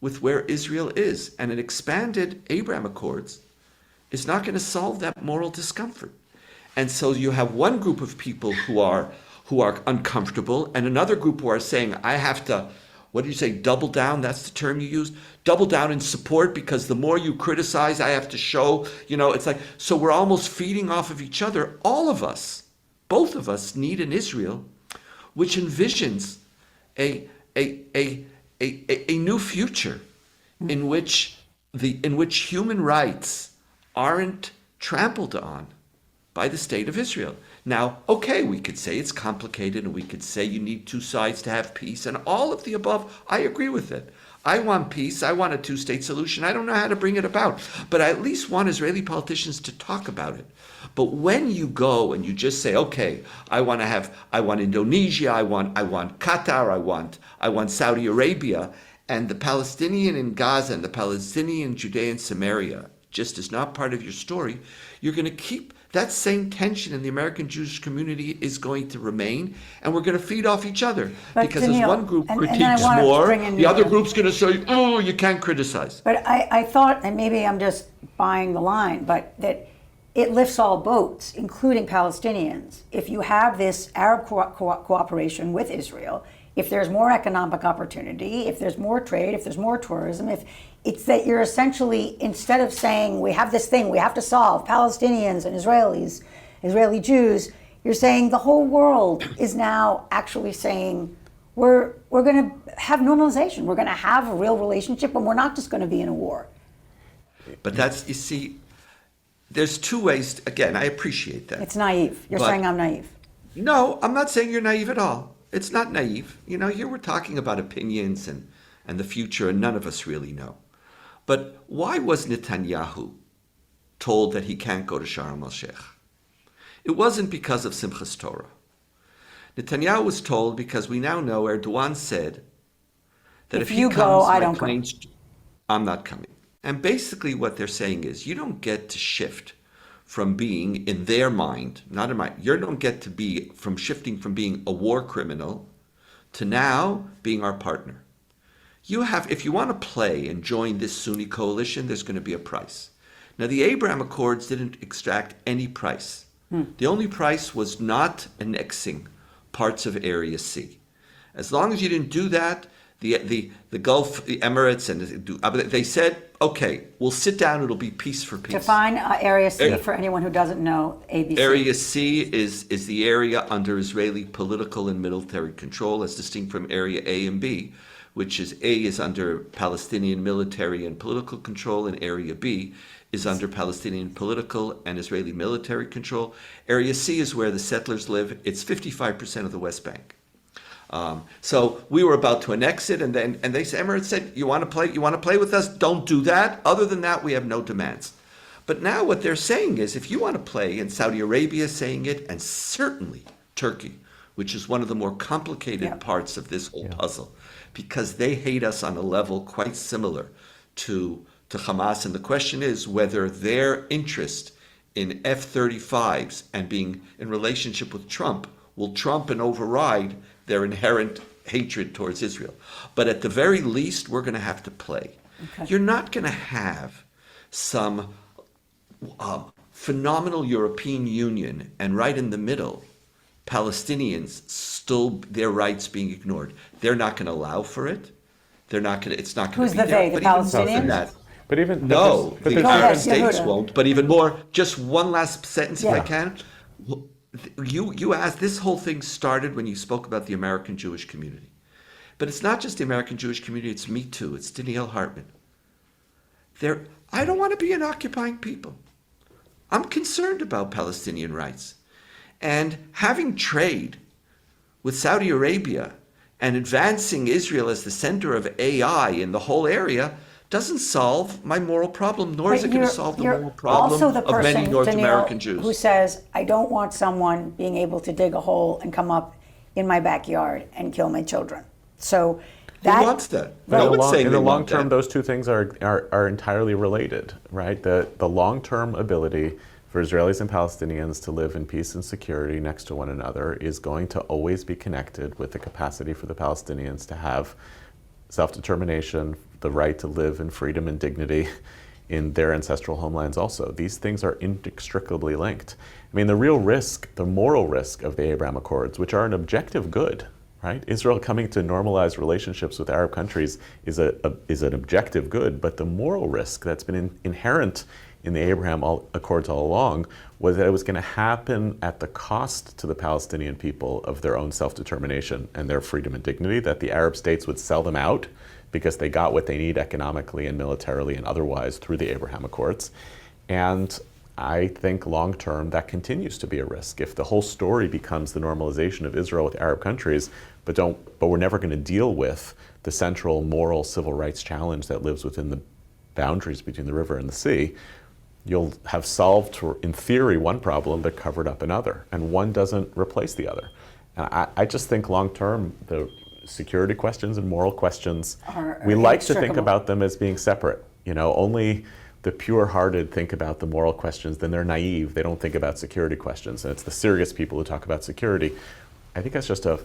with where Israel is. And an expanded Abraham Accords is not going to solve that moral discomfort. And so you have one group of people who are uncomfortable and another group who are saying, I have to, what do you say, double down? That's the term you use? Double down in support, because the more you criticize, I have to show, it's like, so we're almost feeding off of each other. All of us, both of us need an Israel which envisions a new future in which human rights aren't trampled on by the state of Israel. Now, okay, we could say it's complicated and we could say you need two sides to have peace and all of the above. I agree with it. I want peace. I want a two-state solution. I don't know how to bring it about, but I at least want Israeli politicians to talk about it. But when you go and you just say, okay, I want Indonesia, I want Qatar, I want Saudi Arabia, and the Palestinian in Gaza and the Palestinian Judea and Samaria just is not part of your story, you're going to keep that same tension in the American Jewish community is going to remain, and we're going to feed off each other. But because Donniel, as one group critiques and more, the other group's going to say, oh, you can't criticize. But I thought, and maybe I'm just buying the line, but that it lifts all boats, including Palestinians. If you have this Arab cooperation with Israel, if there's more economic opportunity, if there's more trade, if there's more tourism, if it's that you're essentially, instead of saying we have this thing we have to solve, Palestinians and Israelis, Israeli Jews, you're saying the whole world is now actually saying we're going to have normalization. We're going to have a real relationship, and we're not just going to be in a war. But that's, you see, there's two ways. Again, I appreciate that. It's naive. You're saying I'm naive. No, I'm not saying you're naive at all. It's not naive. Here we're talking about opinions and the future, and none of us really know. But why was Netanyahu told that he can't go to Sharm el-Sheikh? It wasn't because of Simchas Torah. Netanyahu was told because we now know Erdogan said that if he comes, go, I don't go. I'm not coming. And basically what they're saying is you don't get to shift from being, in their mind, not in mine, you don't get to be shifting from being a war criminal to now being our partner. You have, if you want to play and join this Sunni coalition, there's going to be a price. Now, the Abraham Accords didn't extract any price. The only price was not annexing parts of Area C. As long as you didn't do that, the Gulf Emirates, and they said, okay, we'll sit down. It'll be peace for peace. Define Area C for anyone who doesn't know ABC. Area C is the area under Israeli political and military control, as distinct from Area A and B, which is A is under Palestinian military and political control, and Area B is under Palestinian political and Israeli military control. Area C is where the settlers live. It's 55% of the West Bank. So we were about to annex it, and they said, Emirates said, you want to play with us? Don't do that. Other than that, we have no demands. But now what they're saying is, if you want to play, and Saudi Arabia is saying it, and certainly Turkey, which is one of the more complicated parts of this whole puzzle, because they hate us on a level quite similar to Hamas. And the question is whether their interest in F-35s and being in relationship with Trump will trump and override their inherent hatred towards Israel. But at the very least, we're going to have to play. Okay. You're not going to have some phenomenal European Union and right in the middle, Palestinians still their rights being ignored. They're not going to allow for it. They're not going to. It's not going to be there. Who's the they? The Palestinians? The Arab states won't. But even more, just one last sentence, if I can. You asked. This whole thing started when you spoke about the American Jewish community, but it's not just the American Jewish community. It's me too. It's Donniel Hartman. I don't want to be an occupying people. I'm concerned about Palestinian rights. And having trade with Saudi Arabia and advancing Israel as the center of AI in the whole area doesn't solve my moral problem, nor is it going to solve the moral problem of many North American Jews. Who says, I don't want someone being able to dig a hole and come up in my backyard and kill my children. So that, who wants that? No one's saying in the long term, those two things are entirely related, right? The long-term ability for Israelis and Palestinians to live in peace and security next to one another is going to always be connected with the capacity for the Palestinians to have self-determination, the right to live in freedom and dignity in their ancestral homelands also. These things are inextricably linked. I mean, the real risk, the moral risk of the Abraham Accords, which are an objective good, right? Israel coming to normalize relationships with Arab countries is an objective good, but the moral risk that's been inherent in the Abraham Accords all along was that it was going to happen at the cost to the Palestinian people of their own self-determination and their freedom and dignity, that the Arab states would sell them out because they got what they need economically and militarily and otherwise through the Abraham Accords. And I think long-term that continues to be a risk. If the whole story becomes the normalization of Israel with Arab countries, but we're never going to deal with the central moral civil rights challenge that lives within the boundaries between the river and the sea, you'll have solved, in theory, one problem but covered up another, and one doesn't replace the other. And I just think long-term, the security questions and moral questions, we like to think about them as being separate. You know, only the pure-hearted think about the moral questions, then they're naive, they don't think about security questions, and it's the serious people who talk about security. I think that's just a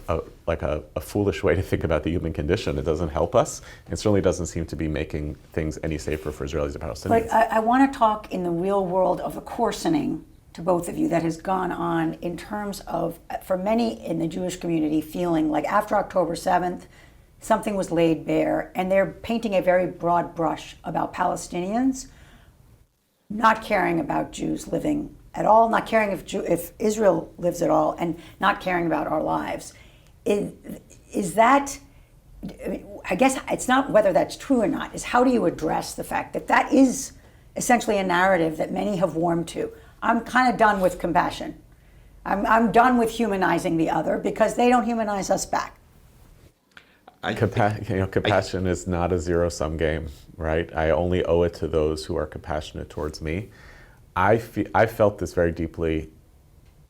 foolish way to think about the human condition. It doesn't help us. It certainly doesn't seem to be making things any safer for Israelis and Palestinians. But I want to talk in the real world of the coarsening to both of you that has gone on in terms of, for many in the Jewish community, feeling like after October 7th, something was laid bare, and they're painting a very broad brush about Palestinians not caring about Jews living at all, not caring if Israel lives at all, and not caring about our lives. Is that, I guess it's not whether that's true or not, is how do you address the fact that that is essentially a narrative that many have warmed to? I'm kind of done with compassion. I'm done with humanizing the other because they don't humanize us back. Compassion is not a zero-sum game, right? I only owe it to those who are compassionate towards me. I felt this very deeply.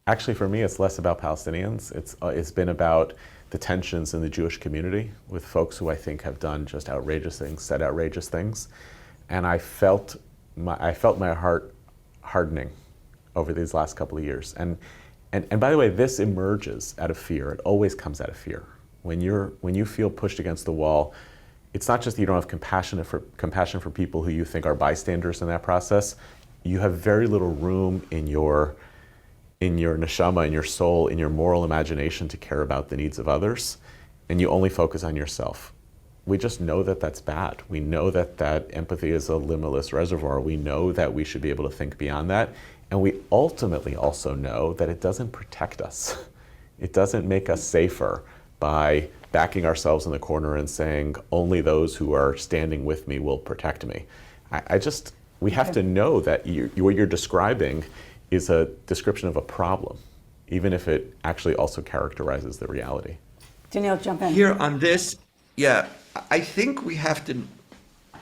Actually, for me, it's less about Palestinians. It's been about the tensions in the Jewish community with folks who I think have done just outrageous things, said outrageous things, and I felt my heart hardening over these last couple of years. And by the way, this emerges out of fear. It always comes out of fear. When you feel pushed against the wall, it's not just that you don't have compassion for people who you think are bystanders in that process. You have very little room in your neshama, in your soul, in your moral imagination to care about the needs of others, and you only focus on yourself. we just know that that's bad. We know that empathy is a limitless reservoir. We know that we should be able to think beyond that. And we ultimately also know that it doesn't protect us. It doesn't make us safer by backing ourselves in the corner and saying, only those who are standing with me will protect me. We have to know that what you're describing is a description of a problem, even if it actually also characterizes the reality. Donniel, jump in. Here on this, yeah, I think we have to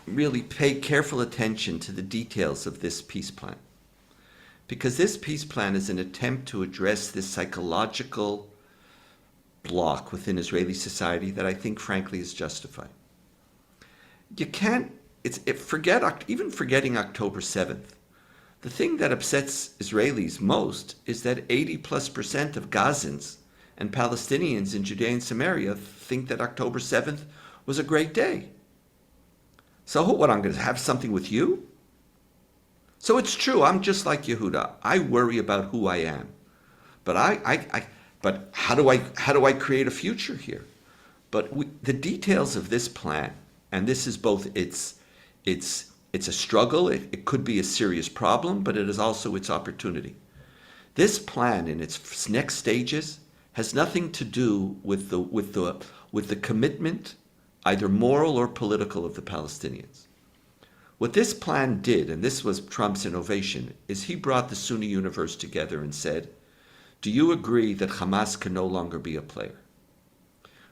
really pay careful attention to the details of this peace plan. Because this peace plan is an attempt to address this psychological block within Israeli society that I think, frankly, is justified. You can't, even forgetting October 7th, the thing that upsets Israelis most is that 80+% of Gazans and Palestinians in Judea and Samaria think that October 7th was a great day. So what, I'm going to have something with you? So it's true, I'm just like Yehuda. I worry about who I am. But but how do I create a future here? But the details of this plan, and this is both it's a struggle, it could be a serious problem, but it is also its opportunity. This plan in its next stages has nothing to do with the commitment, either moral or political, of the Palestinians. What this plan did, and this was Trump's innovation, is he brought the Sunni universe together and said, do you agree that Hamas can no longer be a player?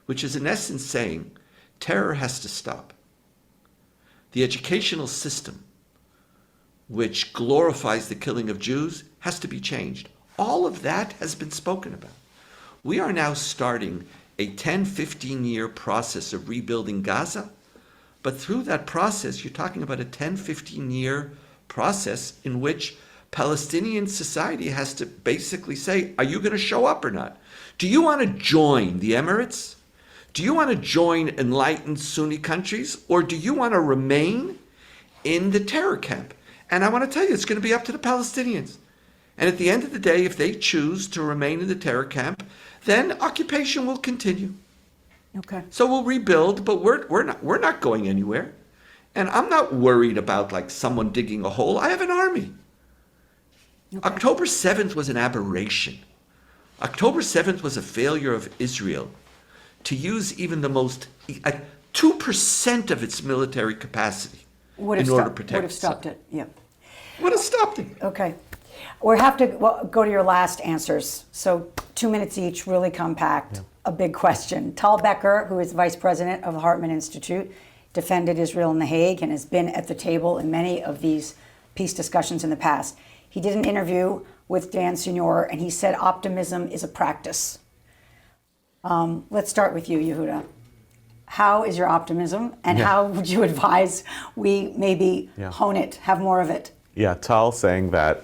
Which is in essence saying, terror has to stop. The educational system, which glorifies the killing of Jews, has to be changed. All of that has been spoken about. We are now starting a 10, 15-year process of rebuilding Gaza. But through that process, you're talking about a 10, 15-year process in which Palestinian society has to basically say, are you going to show up or not? Do you want to join the Emirates? Do you want to join enlightened Sunni countries? Or do you want to remain in the terror camp? And I want to tell you, it's going to be up to the Palestinians. And at the end of the day, if they choose to remain in the terror camp, then occupation will continue. Okay. So we'll rebuild, but we're not going anywhere. And I'm not worried about like someone digging a hole. I have an army. Okay. October 7th was an aberration. October 7th was a failure of Israel to use even the most 2% of its military capacity in order to protect itself. Would have stopped it. Yeah. Would have stopped it. Okay. We have to go to your last answers. So 2 minutes each, really compact. Yeah. A big question. Tal Becker, who is vice president of the Hartman Institute, defended Israel in The Hague and has been at the table in many of these peace discussions in the past. He did an interview with Dan Senor, and he said optimism is a practice. Let's start with you, Yehuda. How is your optimism, and how would you advise we maybe hone it, have more of it? Yeah, Tal saying that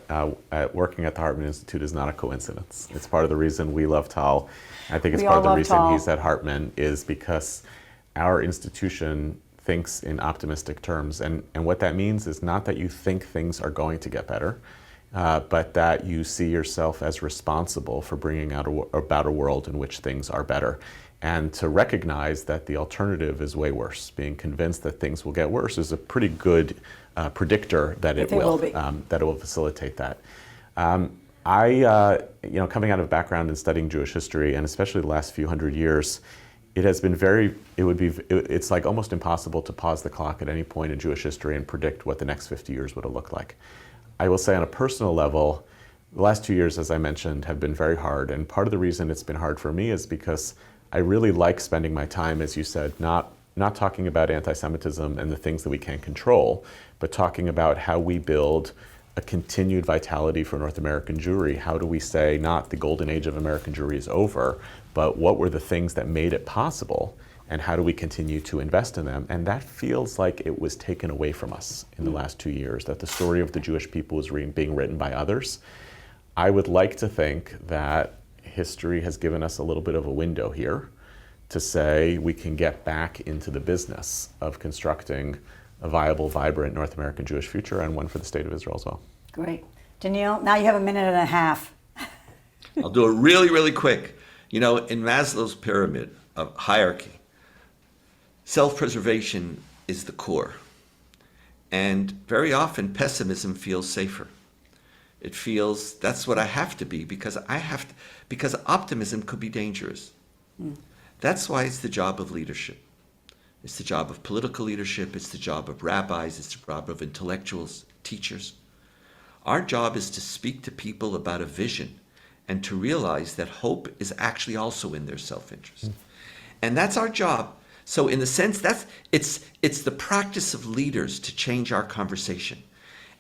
working at the Hartman Institute is not a coincidence. It's part of the reason we love Tal. I think it's part of the reason Tal. He's at Hartman is because our institution thinks in optimistic terms. And what that means is not that you think things are going to get better, but that you see yourself as responsible for bringing about a world in which things are better. And to recognize that the alternative is way worse. Being convinced that things will get worse is a pretty good predictor that it will facilitate that. Coming out of a background in studying Jewish history, and especially the last few hundred years, it has been it's like almost impossible to pause the clock at any point in Jewish history and predict what the next 50 years would have looked like. I will say on a personal level, the last 2 years, as I mentioned, have been very hard. And part of the reason it's been hard for me is because I really like spending my time, as you said, not talking about anti-Semitism and the things that we can't control, but talking about how we build a continued vitality for North American Jewry. How do we say not the golden age of American Jewry is over, but what were the things that made it possible, and how do we continue to invest in them? And that feels like it was taken away from us in the last 2 years, that the story of the Jewish people was being written by others. I would like to think that history has given us a little bit of a window here to say we can get back into the business of constructing a viable, vibrant North American Jewish future, and one for the State of Israel as well. Great. Donniel, now you have a minute and a half. I'll do it really, really quick. You know, in Maslow's pyramid of hierarchy, Self-preservation is the core. And very often pessimism feels safer. It feels that's what I have to be because because optimism could be dangerous. That's why it's the job of leadership. It's the job of political leadership. It's the job of rabbis. It's the job of intellectuals, teachers. Our job is to speak to people about a vision and to realize that hope is actually also in their self-interest. And that's our job. So in the sense, it's the practice of leaders to change our conversation.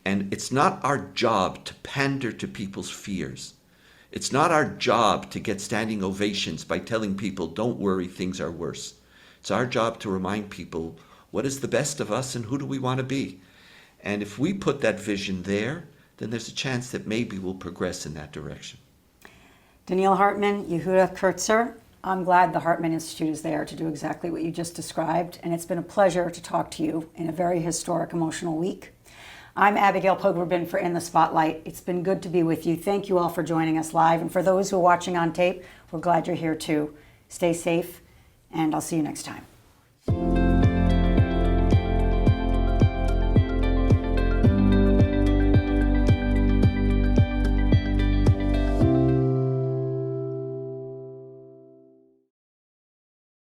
And it's not our job to pander to people's fears. It's not our job to get standing ovations by telling people, don't worry, things are worse. It's our job to remind people what is the best of us and who do we want to be. And if we put that vision there, then there's a chance that maybe we'll progress in that direction. Donniel Hartman, Yehuda Kurtzer, I'm glad the Hartman Institute is there to do exactly what you just described, and it's been a pleasure to talk to you in a very historic, emotional week. I'm Abigail Pogrebin for In the Spotlight. It's been good to be with you. Thank you all for joining us live, and for those who are watching on tape, we're glad you're here too. Stay safe, and I'll see you next time.